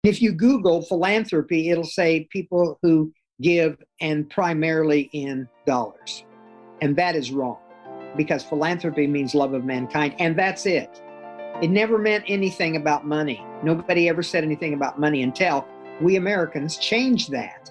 If you Google philanthropy, it'll say people who give and primarily in dollars. And that is wrong, because philanthropy means love of mankind, and that's it. It never meant anything about money. Nobody ever said anything about money until we Americans changed that.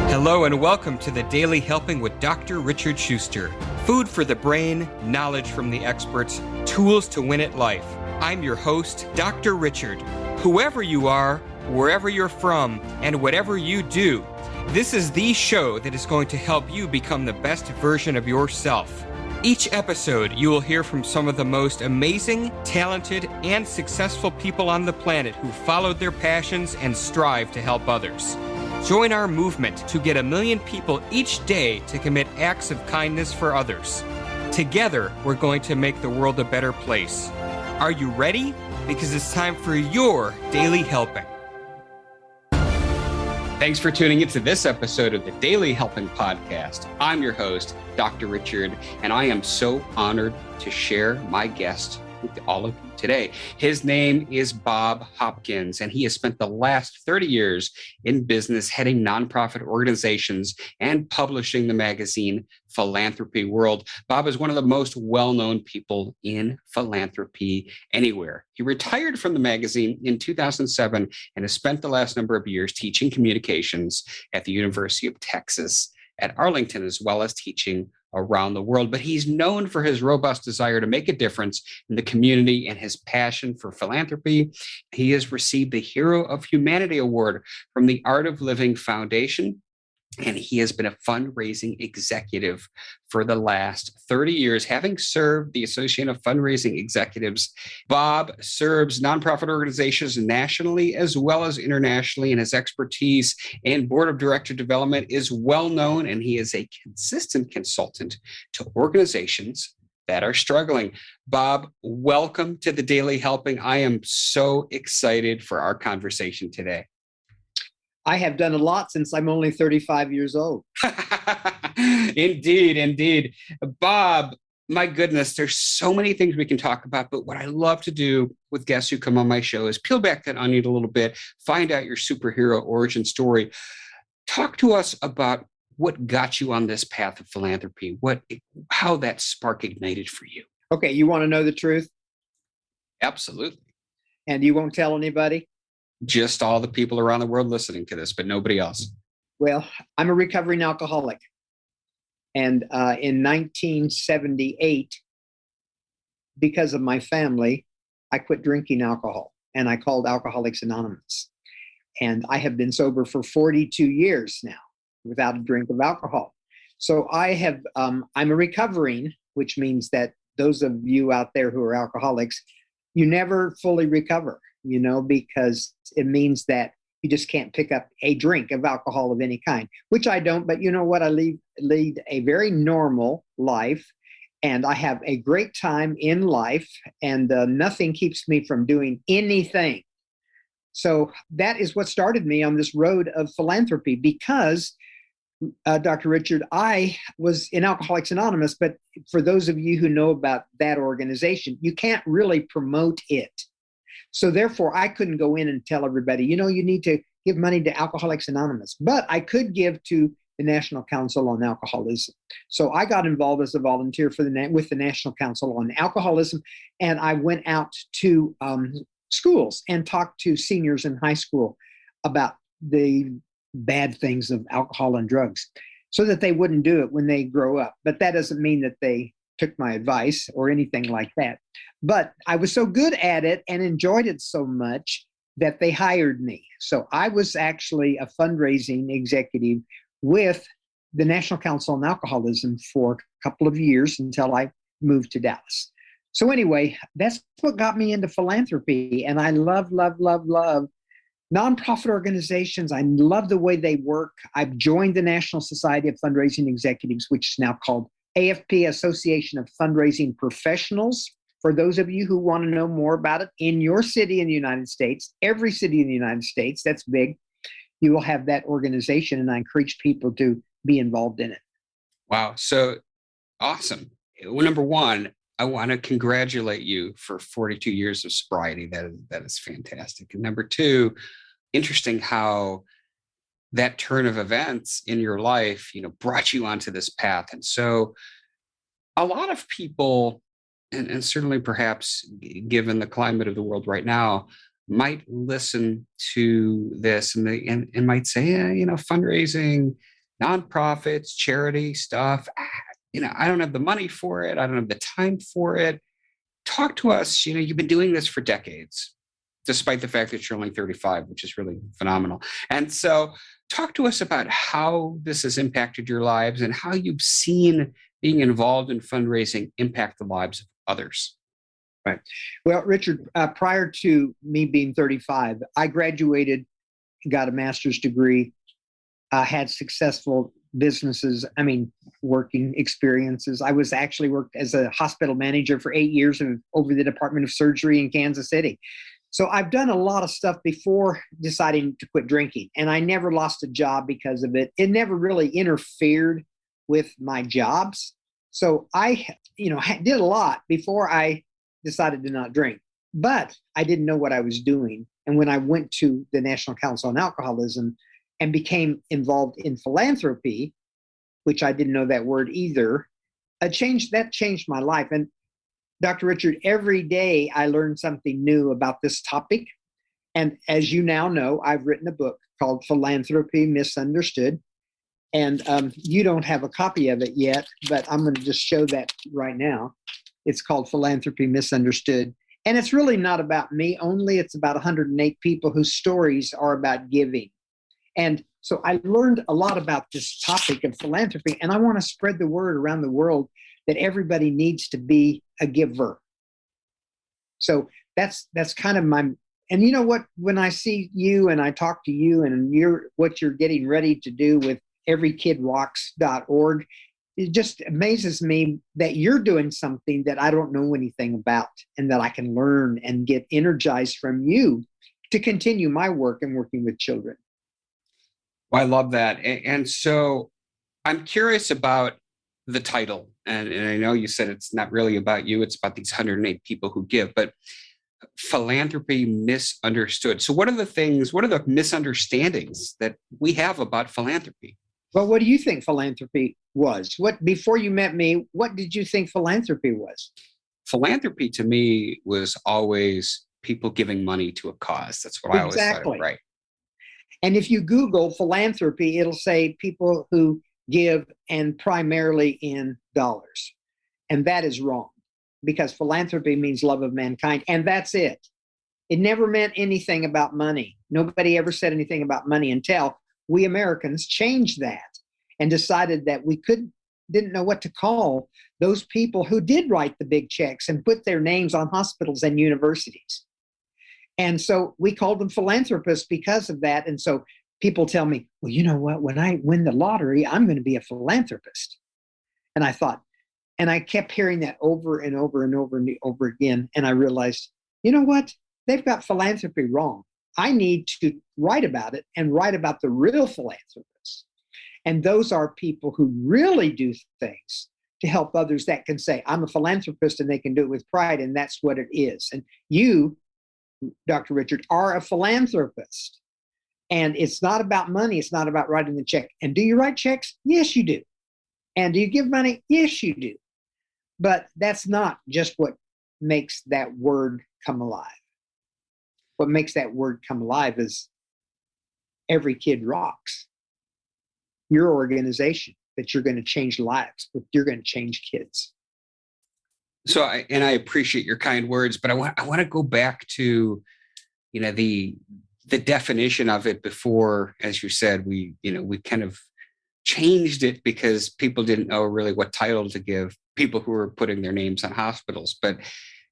Hello and welcome to the Daily Helping with Dr. Richard Schuster. Food for the brain, knowledge from the experts, tools to win at life. I'm your host, Dr. Richard. Whoever you are, wherever you're from, and whatever you do, this is the show that is going to help you become the best version of yourself. Each episode, you will hear from some of the most amazing, talented, and successful people on the planet who followed their passions and strive to help others. Join our movement to get 1 million people each day to commit acts of kindness for others. Together, we're going to make the world a better place. Are you ready? Because it's time for your Daily Helping. Thanks for tuning into this episode of the Daily Helping Podcast. I'm your host, Dr. Richard, and I am so honored to share my guest with all of you today. His name is Bob Hopkins, and he has spent the last 30 years in business heading nonprofit organizations and publishing the magazine Philanthropy World. Bob is one of the most well-known people in philanthropy anywhere. He retired from the magazine in 2007 and has spent the last number of years teaching communications at the University of Texas at Arlington, as well as teaching around the world. But he's known for his robust desire to make a difference in the community and his passion for philanthropy. He has received the Hero of Humanity Award from the Art of Living Foundation, and he has been a fundraising executive for the last 30 years, having served the Association of Fundraising Executives. Bob serves nonprofit organizations nationally as well as internationally, and his expertise in board of director development is well known, and he is a consistent consultant to organizations that are struggling. Bob, welcome to the Daily Helping. I am so excited for our conversation today. I have done a lot since I'm only 35 years old. Indeed. Bob, my goodness, there's so many things we can talk about, but what I love to do with guests who come on my show is peel back that onion a little bit, find out your superhero origin story. Talk to us about what got you on this path of philanthropy, how that spark ignited for you. Okay, you want to know the truth? Absolutely. And you won't tell anybody? Just all the people around the world listening to this, but nobody else. Well, I'm a recovering alcoholic. And in 1978, because of my family, I quit drinking alcohol, and I called Alcoholics Anonymous. And I have been sober for 42 years now without a drink of alcohol. So I'm a recovering, which means that those of you out there who are alcoholics, you never fully recover, because it means that you just can't pick up a drink of alcohol of any kind, which I don't. But you know what? I lead a very normal life, and I have a great time in life, and nothing keeps me from doing anything. So that is what started me on this road of philanthropy, because Dr. Richard, I was in Alcoholics Anonymous, but for those of you who know about that organization, you can't really promote it. So therefore, I couldn't go in and tell everybody, you need to give money to Alcoholics Anonymous, but I could give to the National Council on Alcoholism. So I got involved as a volunteer with the National Council on Alcoholism, and I went out to schools and talked to seniors in high school about the bad things of alcohol and drugs so that they wouldn't do it when they grow up. But that doesn't mean that they took my advice or anything like that. But I was so good at it and enjoyed it so much that they hired me. So I was actually a fundraising executive with the National Council on Alcoholism for a couple of years until I moved to Dallas. So anyway, that's what got me into philanthropy. And I love nonprofit organizations. I love the way they work. I've joined the National Society of Fundraising Executives, which is now called AFP, Association of Fundraising Professionals. For those of you who want to know more about it, in your city in the United States, every city in the United States, that's big, you will have that organization, and I encourage people to be involved in it. Wow. So awesome. Well, number one, I want to congratulate you for 42 years of sobriety. That is fantastic. And number two, interesting how that turn of events in your life, brought you onto this path. And so a lot of people, and certainly perhaps given the climate of the world right now, might listen to this and might say, fundraising, nonprofits, charity stuff, I don't have the money for it. I don't have the time for it. Talk to us. You've been doing this for decades, despite the fact that you're only 35, which is really phenomenal. And so talk to us about how this has impacted your lives and how you've seen being involved in fundraising impact the lives of others. Right. Well, Richard, prior to me being 35, I graduated, got a master's degree, had successful businesses, working experiences. I was actually worked as a hospital manager for 8 years over the Department of Surgery in Kansas City. So I've done a lot of stuff before deciding to quit drinking, and I never lost a job because of it. It never really interfered with my jobs. So I, did a lot before I decided to not drink, but I didn't know what I was doing. And when I went to the National Council on Alcoholism and became involved in philanthropy, which I didn't know that word either, that changed my life. And Dr. Richard, every day I learn something new about this topic. And as you now know, I've written a book called Philanthropy Misunderstood. And you don't have a copy of it yet, but I'm going to just show that right now. It's called Philanthropy Misunderstood. And it's really not about me only. It's about 108 people whose stories are about giving. And so I learned a lot about this topic of philanthropy, and I want to spread the word around the world that everybody needs to be a giver. So that's kind of my, and you know what, when I see you and I talk to you and what you're getting ready to do with everykidrocks.org, it just amazes me that you're doing something that I don't know anything about and that I can learn and get energized from you to continue my work and working with children. Well, I love that. And so I'm curious about the title. And I know you said it's not really about you, it's about these 108 people who give, but philanthropy misunderstood. So what are the misunderstandings that we have about philanthropy? Well, what do you think philanthropy was? Before you met me, what did you think philanthropy was? Philanthropy to me was always people giving money to a cause. That's what I always thought of, right? And if you Google philanthropy, it'll say people who give, and primarily in dollars. And that is wrong, because philanthropy means love of mankind, and that's it. It never meant anything about money. Nobody ever said anything about money until we Americans changed that and decided that we didn't know what to call those people who did write the big checks and put their names on hospitals and universities. And so we called them philanthropists because of that. And so people tell me, well, you know what, when I win the lottery, I'm going to be a philanthropist. And I thought, and I kept hearing that over and over and over and over again. And I realized, you know what, they've got philanthropy wrong. I need to write about it and write about the real philanthropists. And those are people who really do things to help others, that can say, I'm a philanthropist, and they can do it with pride. And that's what it is. And you, Dr. Richard, are a philanthropist. And it's not about money. It's not about writing the check. And do you write checks? Yes, you do. And do you give money? Yes, you do. But that's not just what makes that word come alive. What makes that word come alive is Every Kid Rocks. Your organization, that you're going to change lives, but you're going to change kids. So, I appreciate your kind words, but I want to go back to, the definition of it before, as you said, we kind of changed it because people didn't know really what title to give people who were putting their names on hospitals. But,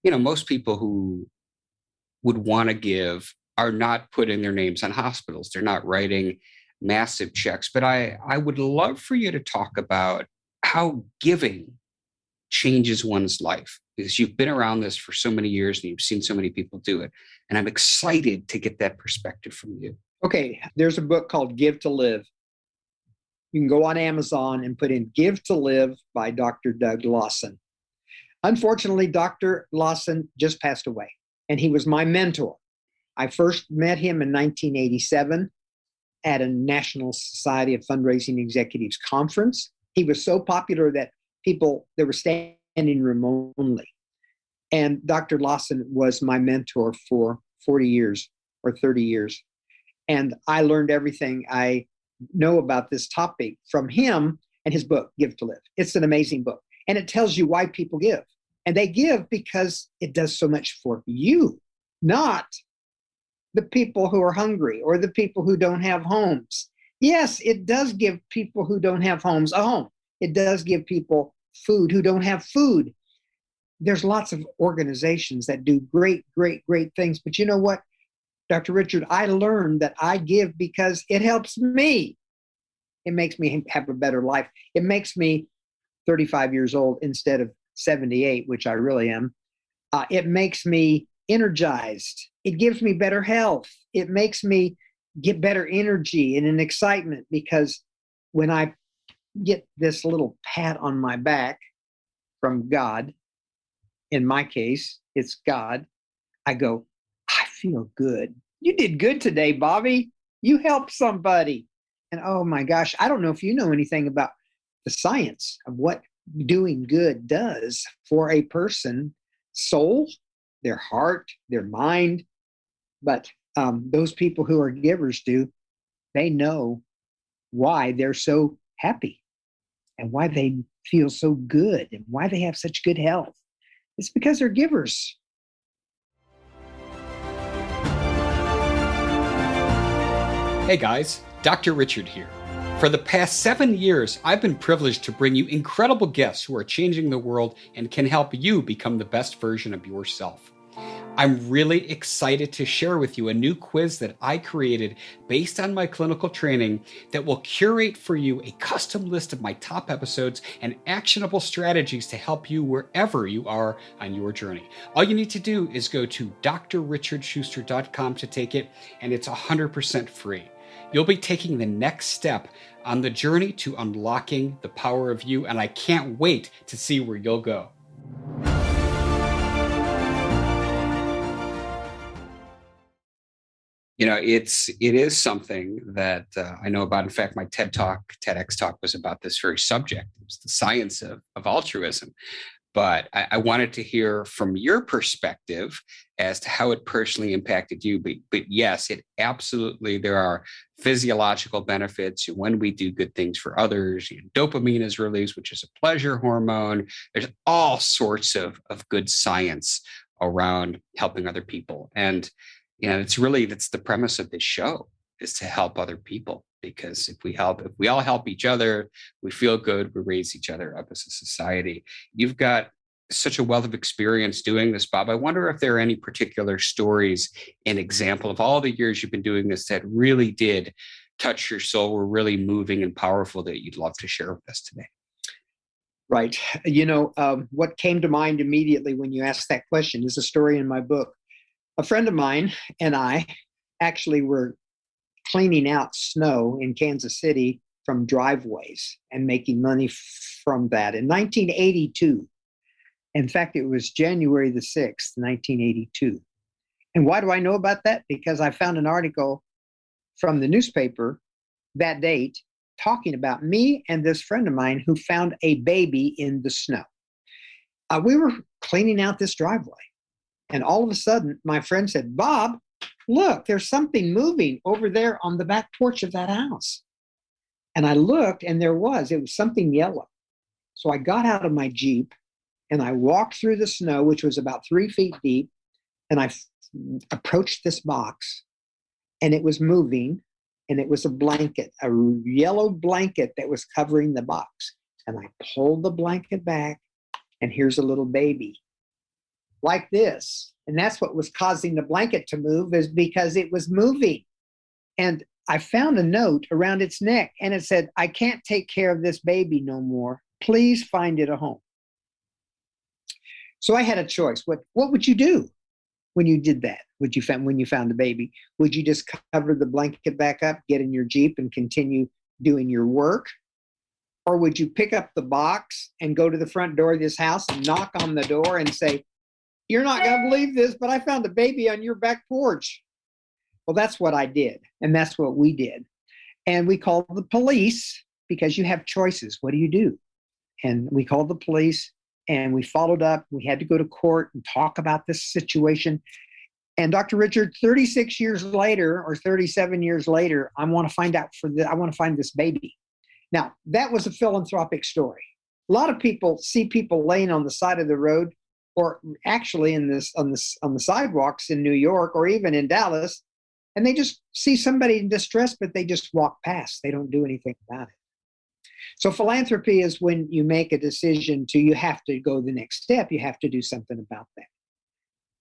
most people who would want to give are not putting their names on hospitals. They're not writing massive checks. But I would love for you to talk about how giving changes one's life, because you've been around this for so many years and you've seen so many people do it. And I'm excited to get that perspective from you. Okay, there's a book called Give to Live. You can go on Amazon and put in Give to Live by Dr. Doug Lawson. Unfortunately, Dr. Lawson just passed away, and he was my mentor. I first met him in 1987 at a National Society of Fundraising Executives conference. He was so popular that there were standing room only. And Dr. Lawson was my mentor for 40 years or 30 years. And I learned everything I know about this topic from him and his book, Give to Live. It's an amazing book. And it tells you why people give. And they give because it does so much for you, not the people who are hungry or the people who don't have homes. Yes, it does give people who don't have homes a home. It does give people food who don't have food. There's lots of organizations that do great, great, great things. But you know what, Dr. Richard, I learned that I give because it helps me. It makes me have a better life. It makes me 35 years old instead of 78, which I really am. It makes me energized. It gives me better health. It makes me get better energy and an excitement, because when I get this little pat on my back from God, in my case, it's God, I go, I feel good. You did good today, Bobby. You helped somebody. And oh my gosh, I don't know if you know anything about the science of what doing good does for a person's soul, their heart, their mind. But those people who are givers they know why they're so happy and why they feel so good and why they have such good health. It's because they're givers. Hey guys, Dr. Richard here. For the past 7 years, I've been privileged to bring you incredible guests who are changing the world and can help you become the best version of yourself. I'm really excited to share with you a new quiz that I created based on my clinical training that will curate for you a custom list of my top episodes and actionable strategies to help you wherever you are on your journey. All you need to do is go to drrichardschuster.com to take it, and it's 100% free. You'll be taking the next step on the journey to unlocking the power of you, and I can't wait to see where you'll go. It is something that I know about. In fact, my TEDx talk was about this very subject. It was the science of altruism. But I wanted to hear from your perspective as to how it personally impacted you. But yes, it absolutely, there are physiological benefits when we do good things for others. Dopamine is released, which is a pleasure hormone. There's all sorts of good science around helping other people. And that's the premise of this show, is to help other people. Because if we all help each other, we feel good, we raise each other up as a society. You've got such a wealth of experience doing this, Bob. I wonder if there are any particular stories, an example of all the years you've been doing this that really did touch your soul, were really moving and powerful, that you'd love to share with us today. Right. What came to mind immediately when you asked that question is a story in my book. A friend of mine and I actually were cleaning out snow in Kansas City from driveways and making money from that in 1982. In fact, it was January the 6th, 1982. And why do I know about that? Because I found an article from the newspaper that date talking about me and this friend of mine who found a baby in the snow. We were cleaning out this driveway, and all of a sudden, my friend said, Bob, look, there's something moving over there on the back porch of that house. And I looked, and it was something yellow. So I got out of my Jeep and I walked through the snow, which was about 3 feet deep. And I approached this box, and it was moving, and it was a blanket, a yellow blanket that was covering the box. And I pulled the blanket back, and here's a little baby like this. And that's what was causing the blanket to move, is because it was moving. And I found a note around its neck, and it said, I can't take care of this baby no more. Please find it a home. So I had a choice. What would you do when you did that? When you found the baby? Would you just cover the blanket back up, get in your Jeep, and continue doing your work? Or would you pick up the box and go to the front door of this house and knock on the door and say, "You're not going to believe this, but I found a baby on your back porch"? Well, that's what I did. And that's what we did. And we called the police because you have choices. What do you do? And we called the police and we followed up. We had to go to court and talk about this situation. And Dr. Richard, 36 years later or 37 years later, I want to find this baby. Now, that was a philanthropic story. A lot of people see people laying on the side of the road, or actually on the sidewalks in New York or even in Dallas, and they just see somebody in distress, but they just walk past. They don't do anything about it. So philanthropy is when you make a decision you have to go the next step. You have to do something about that.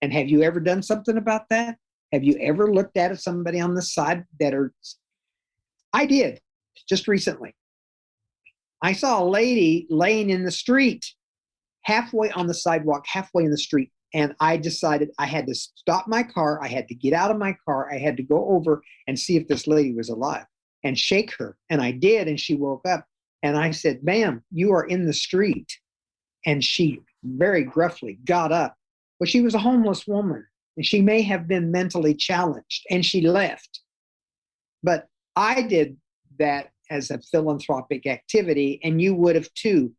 And have you ever done something about that? Have you ever looked at somebody on the side I did just recently. I saw a lady laying in the street, halfway on the sidewalk, halfway in the street. And I decided I had to stop my car. I had to get out of my car. I had to go over and see if this lady was alive and shake her. And I did. And she woke up. And I said, "Ma'am, you are in the street." And she very gruffly got up. Well, she was a homeless woman. And she may have been mentally challenged. And she left. But I did that as a philanthropic activity, and you would have too.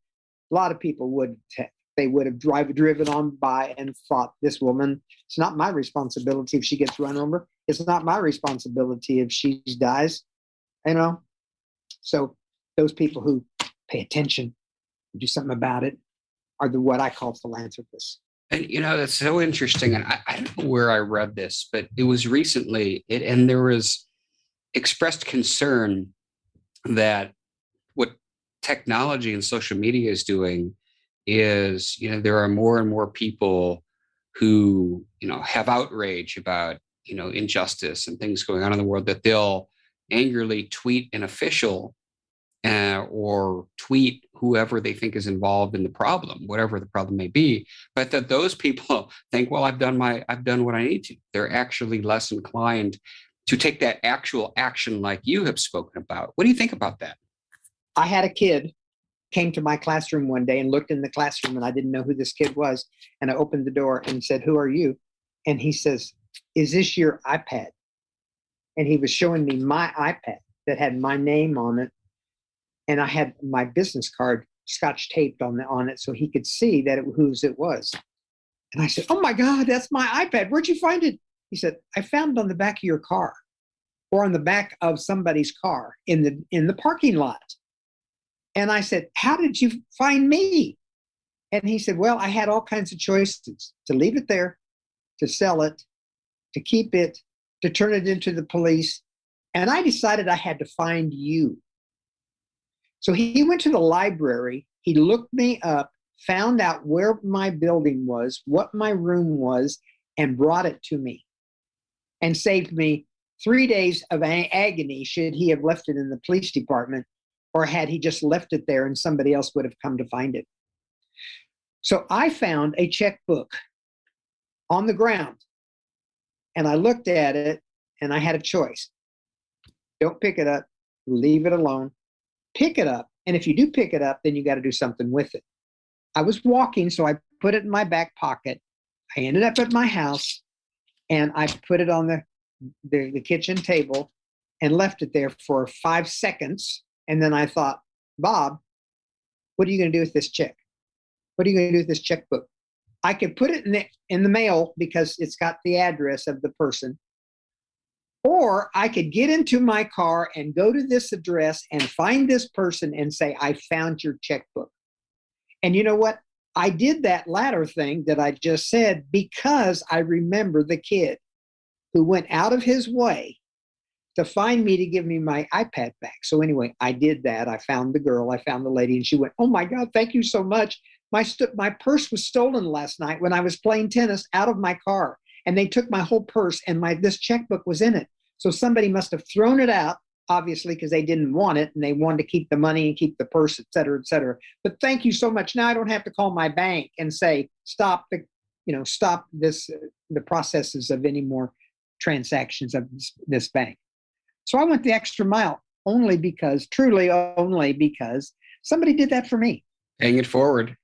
A lot of people would have. They would have driven on by and thought, "This woman, it's not my responsibility if she gets run over. It's not my responsibility if she dies." So those people who pay attention, do something about it, are what I call philanthropists. And that's so interesting. And I don't know where I read this, but it was recently, and there was expressed concern that what technology and social media is doing is, there are more and more people who, have outrage about, injustice and things going on in the world, that they'll angrily tweet an official or tweet whoever they think is involved in the problem, whatever the problem may be, but that those people think, well, I've done what I need to. They're actually less inclined to take that actual action like you have spoken about. What do you think about that? I had a kid came to my classroom one day and looked in the classroom, and I didn't know who this kid was. And I opened the door and said, "Who are you?" And he says, "Is this your iPad?" And he was showing me my iPad that had my name on it. And I had my business card scotch taped on it so he could see that whose it was. And I said, "Oh my God, that's my iPad. Where'd you find it?" He said, "I found it on the back of your car, or on the back of somebody's car in the parking lot." And I said, "How did you find me?" And he said, "Well, I had all kinds of choices: to leave it there, to sell it, to keep it, to turn it into the police. And I decided I had to find you." So he went to the library. He looked me up, found out where my building was, what my room was, and brought it to me, and saved me 3 days of agony should he have left it in the police department, or had he just left it there and somebody else would have come to find it. So I found a checkbook on the ground, and I looked at it, and I had a choice. Don't pick it up, leave it alone. Pick it up, and if you do pick it up, then you got to do something with it. I was walking, so I put it in my back pocket. I ended up at my house, and I put it on the kitchen table and left it there for 5 seconds. And then I thought, "Bob, what are you going to do with this check? What are you going to do with this checkbook?" I could put it in the mail because it's got the address of the person. Or I could get into my car and go to this address and find this person and say, "I found your checkbook." And you know what? I did that latter thing that I just said because I remember the kid who went out of his way to find me to give me my iPad back. So anyway, I did that. I found the girl, I found the lady, and she went, "Oh my God, thank you so much. My purse was stolen last night when I was playing tennis out of my car, and they took my whole purse, and this checkbook was in it. So somebody must have thrown it out, obviously, because they didn't want it, and they wanted to keep the money and keep the purse, et cetera, et cetera. But thank you so much. Now I don't have to call my bank and say, stop the processes of any more transactions of this bank." So I went the extra mile truly only because somebody did that for me. Paying it forward.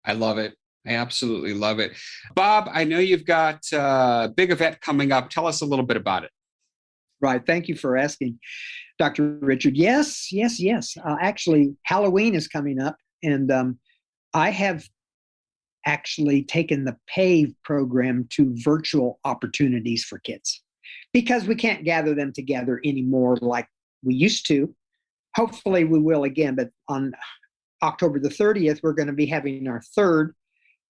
I love it. I absolutely love it. Bob, I know you've got a big event coming up. Tell us a little bit about it. Right. Thank you for asking, Dr. Richard. Yes. Actually, Halloween is coming up, and I have actually taken the PAVE program to virtual opportunities for kids because we can't gather them together anymore like we used to. Hopefully we will again, but on October the 30th, we're going to be having our third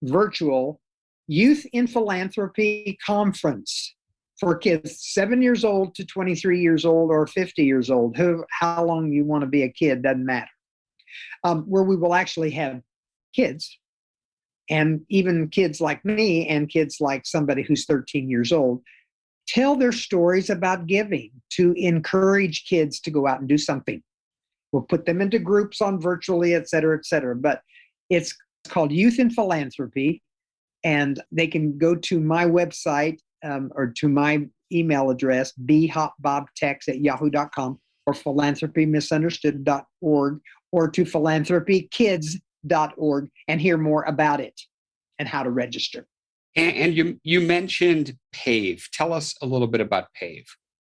virtual Youth in Philanthropy conference for kids 7 years old to 23 years old or 50 years old. How long you want to be a kid doesn't matter. Where we will actually have kids, and even kids like me and kids like somebody who's 13 years old, tell their stories about giving to encourage kids to go out and do something. We'll put them into groups on virtually, et cetera, but it's called Youth in Philanthropy, and they can go to my website or to my email address, bhopbobtex@yahoo.com, or philanthropymisunderstood.org, or to philanthropykids.org, and hear more about it and how to register. And you mentioned PAVE. Tell us a little bit about PAVE.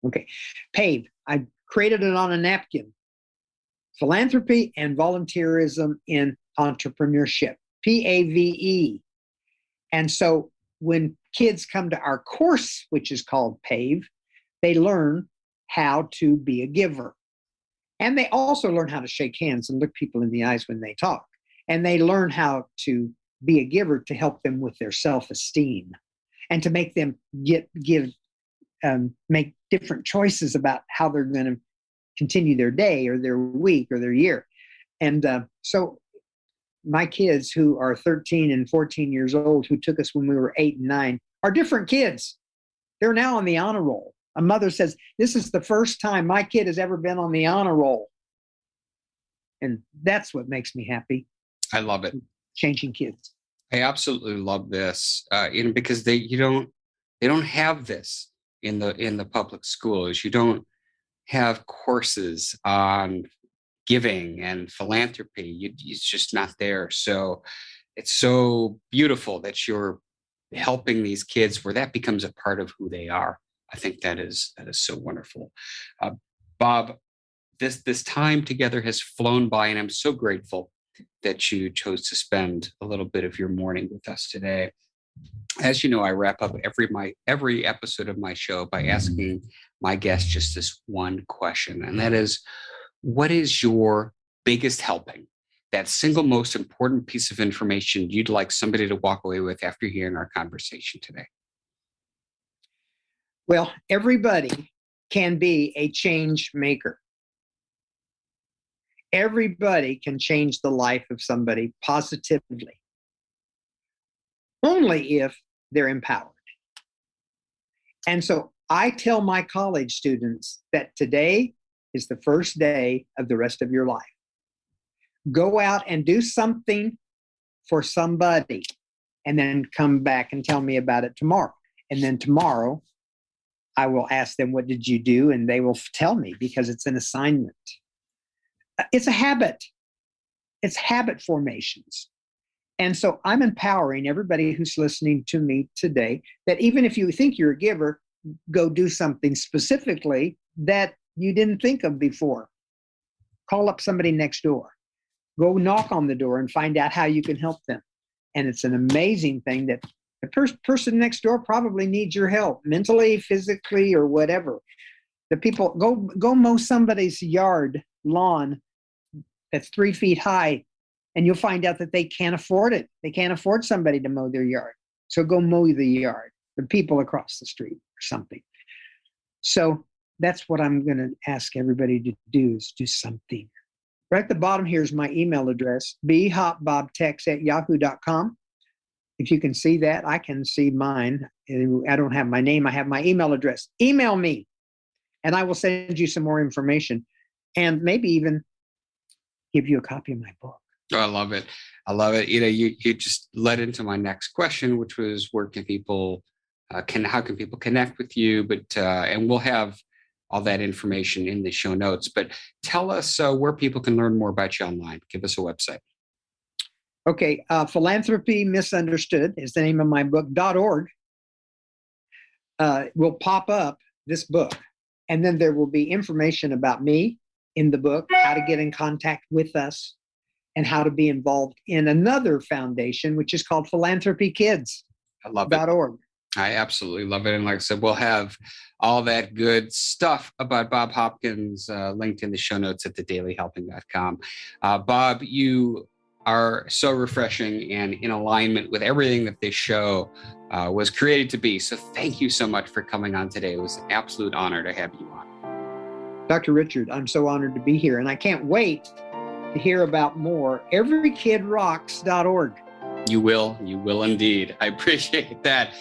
Okay. PAVE, I created it on a napkin. Philanthropy and Volunteerism in Entrepreneurship, PAVE. And so when kids come to our course, which is called PAVE, they learn how to be a giver. And they also learn how to shake hands and look people in the eyes when they talk. And they learn how to be a giver to help them with their self-esteem and to make them make different choices about how they're going to continue their day or their week or their year. And so my kids who are 13 and 14 years old, who took us when we were 8 and 9, are different kids. They're now on the honor roll. A mother says, this is the first time my kid has ever been on the honor roll. And that's what makes me happy. I love it. Changing kids. I absolutely love this, because they don't have this in the public schools. You don't have courses on giving and philanthropy. It's just not there. So it's so beautiful that you're helping these kids where that becomes a part of who they are. I think that is so wonderful. Bob, this time together has flown by, and I'm so grateful that you chose to spend a little bit of your morning with us today. As you know, I wrap up every episode of my show by asking my guests just this one question, and that is, what is your biggest helping? That single most important piece of information you'd like somebody to walk away with after hearing our conversation today? Well, everybody can be a change maker. Everybody can change the life of somebody positively, only if they're empowered. And so I tell my college students that today is the first day of the rest of your life. Go out and do something for somebody, and then come back and tell me about it tomorrow. And then tomorrow, I will ask them, what did you do? And they will tell me, because it's an assignment. It's a habit. It's habit formations. And so I'm empowering everybody who's listening to me today that even if you think you're a giver, go do something specifically that you didn't think of before. Call up somebody next door. Go knock on the door and find out how you can help them. And it's an amazing thing that the person next door probably needs your help, mentally, physically, or whatever. The people, go mow somebody's lawn that's 3 feet high, and you'll find out that they can't afford it. They can't afford somebody to mow their yard. So go mow the yard, the people across the street or something. So that's what I'm going to ask everybody to do, is do something. Right at the bottom here is my email address, bhopbobtex@yahoo.com. If you can see that, I can see mine. I don't have my name. I have my email address. Email me, and I will send you some more information, and maybe even give you a copy of my book. Oh, I love it. I love it. You just led into my next question, which was, where can people how can people connect with you? But and we'll have all that information in the show notes. But tell us where people can learn more about you online. Give us a website. Okay. Philanthropy Misunderstood is the name of my book. .org will pop up this book. And then there will be information about me in the book, how to get in contact with us, and how to be involved in another foundation, which is called Philanthropy Kids. I love it. .org. I absolutely love it. And like I said, we'll have all that good stuff about Bob Hopkins linked in the show notes at thedailyhelping.com. Bob, you are so refreshing and in alignment with everything that this show was created to be. So thank you so much for coming on today. It was an absolute honor to have you on. Dr. Richard, I'm so honored to be here, and I can't wait to hear about more. Everykidrocks.org. You will indeed. I appreciate that.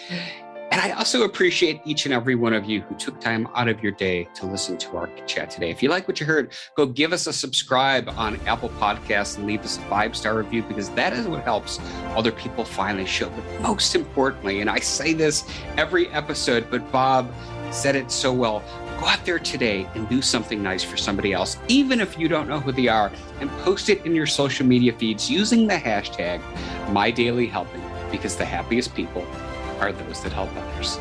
And I also appreciate each and every one of you who took time out of your day to listen to our chat today. If you like what you heard, go give us a subscribe on Apple Podcasts and leave us a 5-star review, because that is what helps other people find the show. But most importantly, and I say this every episode, but Bob said it so well, go out there today and do something nice for somebody else, even if you don't know who they are, and post it in your social media feeds using the hashtag MyDailyHelping, because the happiest people are those that help others.